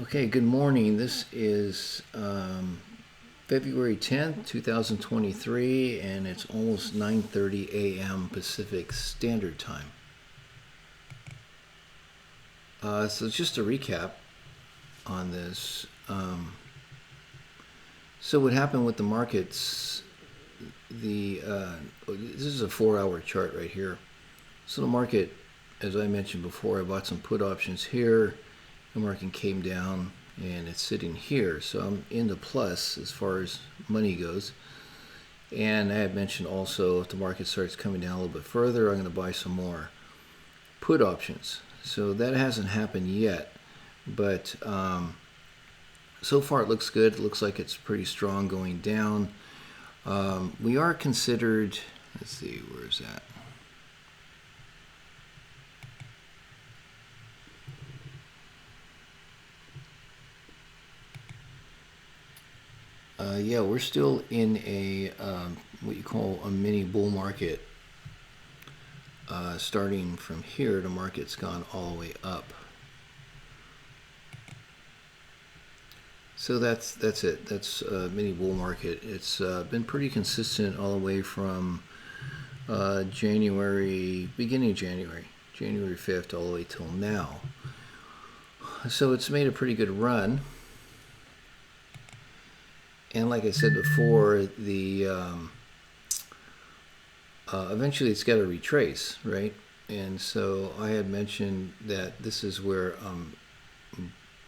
Okay, good morning. This is February 10th, 2023, and it's almost 9:30 a.m. Pacific Standard Time. So just a recap on this. So what happened with the markets, this is a 4-hour chart right here. So the market, as I mentioned before, I bought some put options here. The market came down and it's sitting here, so I'm in the plus as far as money goes. And I had mentioned also, if the market starts coming down a little bit further, I'm going to buy some more put options. So that hasn't happened yet, but so far it looks good. It looks like it's pretty strong going down. We are considered, let's see, where's that? Yeah, we're still in a what you call a mini bull market. Starting from here, the market's gone all the way up. So that's it. That's a mini bull market. It's been pretty consistent all the way from beginning of January 5th, all the way till now. So it's made a pretty good run. And like I said before, eventually it's got to retrace, right? And so I had mentioned that this is where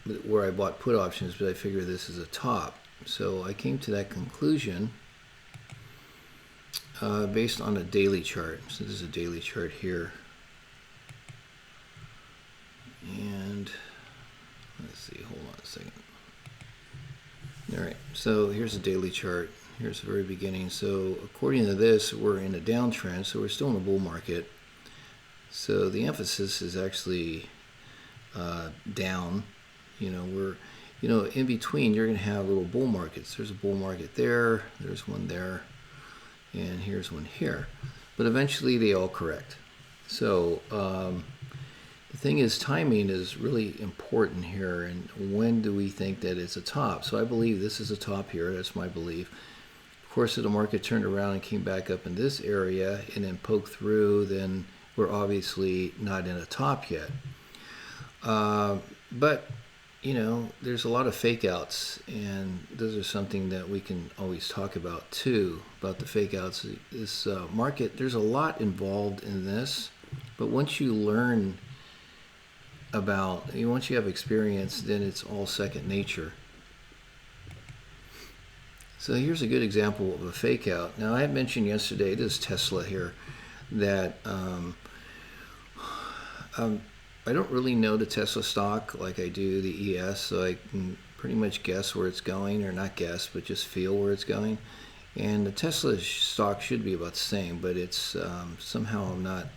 I bought put options, but I figure this is a top. So I came to that conclusion based on a daily chart. So this is a daily chart here. And let's see, hold on a second. All right, so here's a daily chart. Here's the very beginning. So according to this, we're in a downtrend, so we're still in a bull market. So the emphasis is actually down. In between, you're going to have little bull markets. There's a bull market there, there's one there, and here's one here. But eventually they all correct. So the thing is, timing is really important here, and when do we think that it's a top? So I believe this is a top here. That's my belief. Of course, if the market turned around and came back up in this area and then poked through, then we're obviously not in a top yet. But there's a lot of fake outs, and those are something that we can always talk about too, about the fake outs. This market, there's a lot involved in this, but once you learn once you have experience, then it's all second nature. So here's a good example of a fake out. Now I had mentioned yesterday, this Tesla here, that I don't really know the Tesla stock like I do the ES, so I can pretty much guess where it's going, or not guess, but just feel where it's going. And the Tesla stock should be about the same, but it's somehow I'm not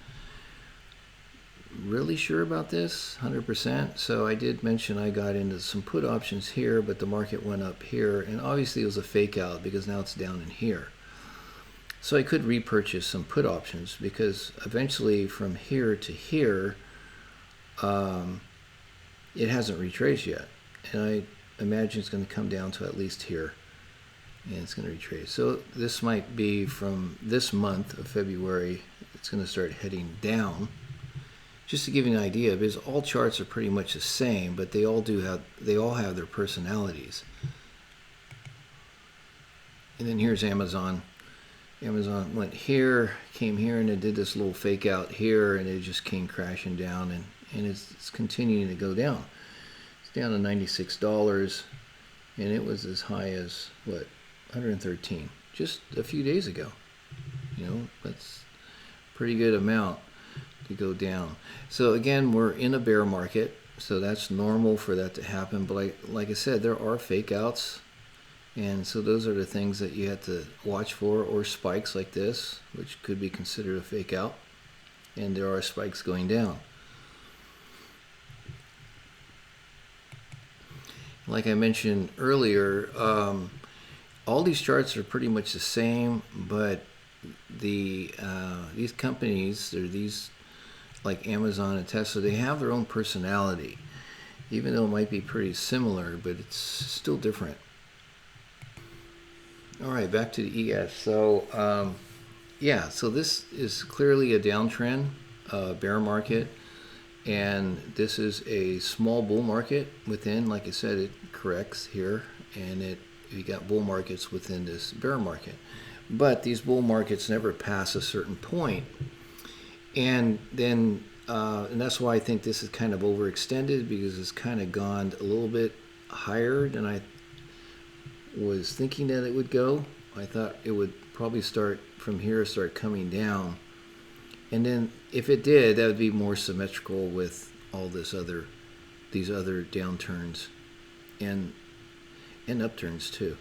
really sure about this 100%. So I did mention I got into some put options here, but the market went up here, and obviously it was a fake out because now it's down in here. So I could repurchase some put options, because eventually from here to here it hasn't retraced yet, and I imagine it's going to come down to at least here, and it's going to retrace. So this might be from this month of February, it's going to start heading down. Just to give you an idea, because all charts are pretty much the same, but they all have their personalities. And then here's Amazon. Amazon went here, came here, and it did this little fake out here, and it just came crashing down, and it's continuing to go down. It's down to $96, and it was as high as what, 113 just a few days ago. That's a pretty good amount to go down. So again, we're in a bear market, so that's normal for that to happen. But like I said, there are fake outs, and so those are the things that you have to watch for, or spikes like this, which could be considered a fake out, and there are spikes going down. Like I mentioned earlier, all these charts are pretty much the same, but these companies, they're these like Amazon and Tesla, they have their own personality. even though it might be pretty similar, but it's still different. All right, back to the ES. So yeah, so this is clearly a downtrend, bear market, and this is a small bull market within. Like I said, it corrects here, and you got bull markets within this bear market. But these bull markets never pass a certain point, and then and that's why I think this is kind of overextended, because it's kind of gone a little bit higher than I was thinking that it would go. I thought it would probably start from here, start coming down, and then if it did, that would be more symmetrical with all these other downturns and upturns too.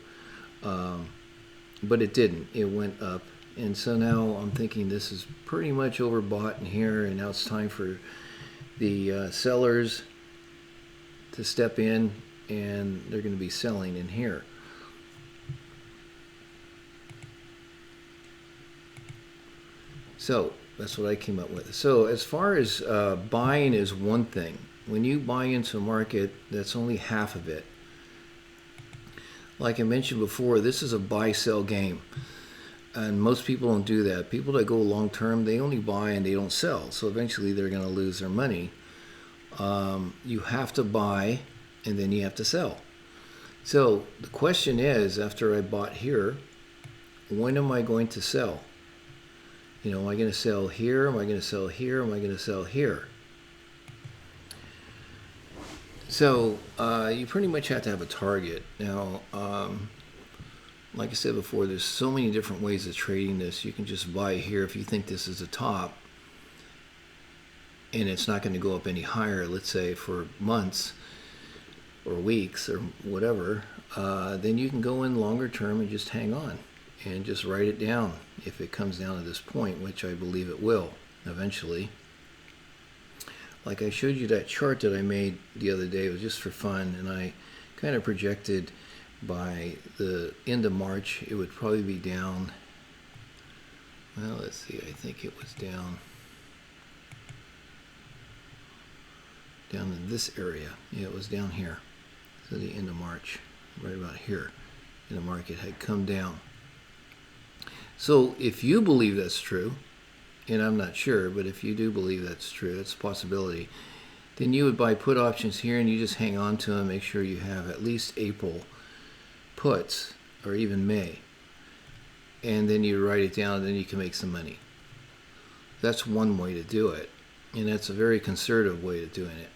But it didn't. It went up. And so now I'm thinking this is pretty much overbought in here, and now it's time for the sellers to step in, and they're going to be selling in here. So that's what I came up with. So as far as buying is one thing. When you buy into a market, that's only half of it. Like I mentioned before, this is a buy-sell game. And most people don't do that. People that go long term, they only buy and they don't sell. So eventually they're going to lose their money. You have to buy and then you have to sell. So the question is, after I bought here, when am I going to sell? You know, am I going to sell here? Am I going to sell here? Am I going to sell here? So you pretty much have to have a target. Now, like I said before, there's so many different ways of trading this. You can just buy here if you think this is a top and it's not going to go up any higher, let's say for months or weeks or whatever, then you can go in longer term and just hang on and just write it down if it comes down to this point, which I believe it will eventually. Like I showed you that chart that I made the other day, it was just for fun, and I kind of projected by the end of March it would probably be down, well, let's see, I think it was down in this area. Yeah, it was down here. So the end of March, right about here, and the market had come down. So if you believe that's true, and I'm not sure, but if you do believe that's true, that's a possibility, then you would buy put options here and you just hang on to them, make sure you have at least April puts, or even May, and then you write it down, and then you can make some money. That's one way to do it, and that's a very conservative way of doing it.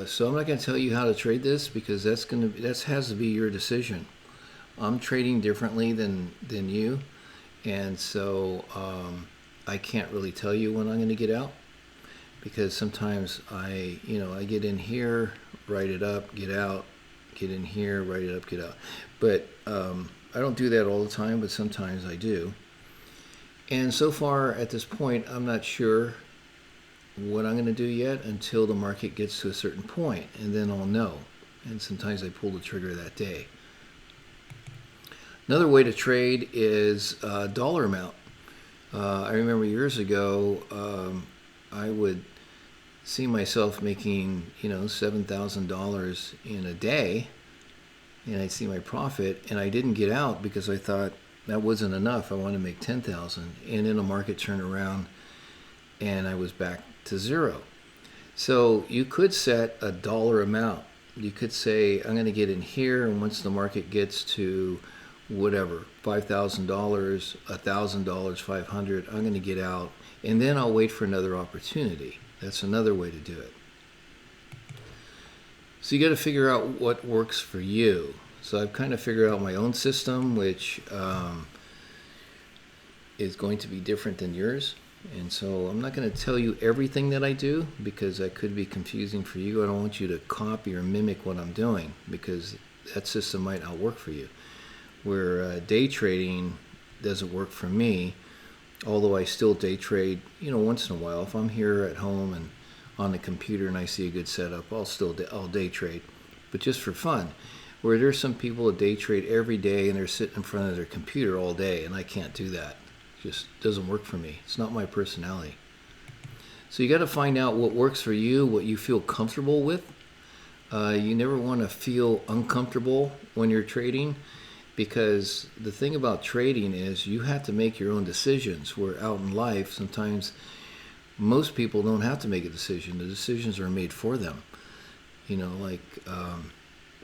So I'm not going to tell you how to trade this, because that has to be your decision. I'm trading differently than you, and so I can't really tell you when I'm going to get out, because sometimes I get in here, write it up, get out, get in here, write it up, get out. But I don't do that all the time, but sometimes I do. And so far at this point, I'm not sure what I'm going to do yet until the market gets to a certain point, and then I'll know. And sometimes I pull the trigger that day. Another way to trade is dollar amount. I remember years ago, I would see myself making, $7,000 in a day, and I'd see my profit, and I didn't get out because I thought that wasn't enough. I wanted to make 10,000, and then the market turned around, and I was back to zero. So you could set a dollar amount. You could say, I'm going to get in here, and once the market gets to whatever, $5,000, $1,000, $500, I'm going to get out, and then I'll wait for another opportunity. That's another way to do it. So you got to figure out what works for you. So I've kind of figured out my own system, which is going to be different than yours. And so I'm not going to tell you everything that I do, because that could be confusing for you. I don't want you to copy or mimic what I'm doing, because that system might not work for you. Where day trading doesn't work for me, although I still day trade, once in a while. If I'm here at home and on the computer and I see a good setup, I'll day trade, but just for fun. Where there's some people that day trade every day and they're sitting in front of their computer all day, and I can't do that. It just doesn't work for me. It's not my personality. So you got to find out what works for you, what you feel comfortable with. You never want to feel uncomfortable when you're trading, because the thing about trading is you have to make your own decisions. Where out in life, sometimes most people don't have to make a decision. The decisions are made for them. You know, like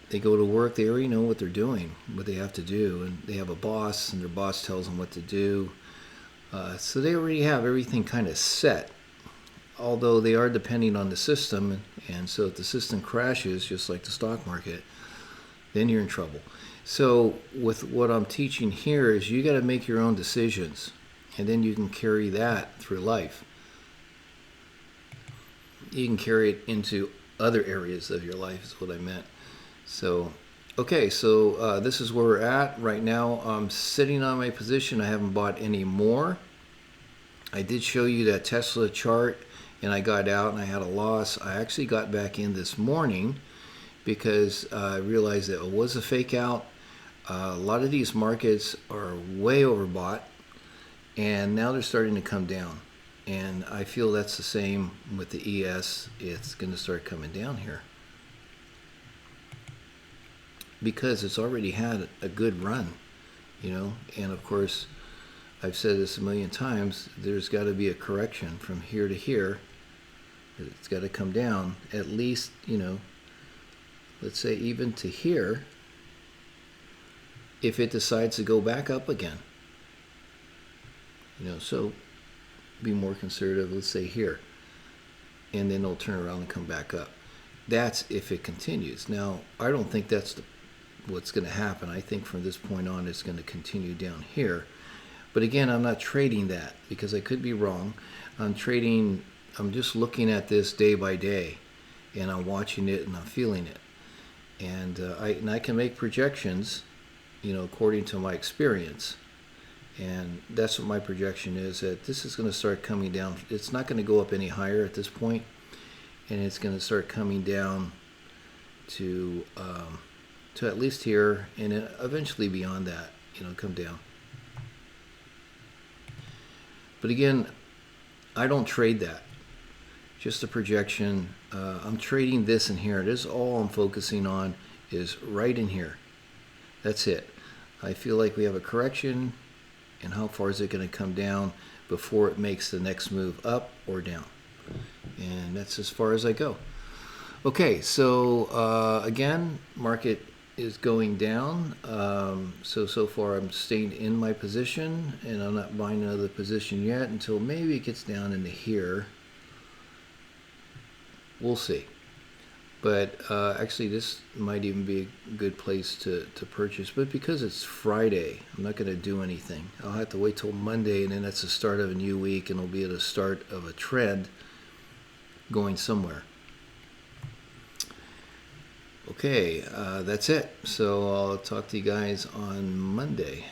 they go to work, they already know what they're doing, what they have to do, and they have a boss, and their boss tells them what to do. So they already have everything kind of set, although they are depending on the system, and so if the system crashes, just like the stock market, then you're in trouble. So with what I'm teaching here is you got to make your own decisions, and then you can carry that through life. You can carry it into other areas of your life, is what I meant. So, okay, so this is where we're at right now. I'm sitting on my position. I haven't bought any more. I did show you that Tesla chart, and I got out and I had a loss. I actually got back in this morning because I realized that it was a fake out. A lot of these markets are way overbought, and now they're starting to come down. And I feel that's the same with the ES. It's going to start coming down here because it's already had a good run, you know. And of course, I've said this a million times, there's got to be a correction from here to here. It's got to come down at least, you know, let's say even to here, if it decides to go back up again. You know, so be more conservative, let's say here, and then it'll turn around and come back up. That's if it continues. Now, I don't think that's what's going to happen. I think from this point on it's going to continue down here. But again, I'm not trading that because I could be wrong. I'm just looking at this day by day, and I'm watching it and I'm feeling it. And I can make projections, you know, according to my experience. And that's what my projection is, that this is going to start coming down. It's not going to go up any higher at this point, and it's going to start coming down to at least here, and eventually beyond that, you know, come down. But again, I don't trade that. Just a projection. I'm trading this in here. This is all I'm focusing on, is right in here. That's it. I feel like we have a correction, and how far is it going to come down before it makes the next move up or down. And that's as far as I go. Okay, so again, market is going down. So far I'm staying in my position, and I'm not buying another position yet until maybe it gets down into here. We'll see. But actually this might even be a good place to purchase. But because it's Friday, I'm not going to do anything. I'll have to wait till Monday, and then that's the start of a new week, and it'll be the start of a trend going somewhere. Okay, that's it. So I'll talk to you guys on Monday.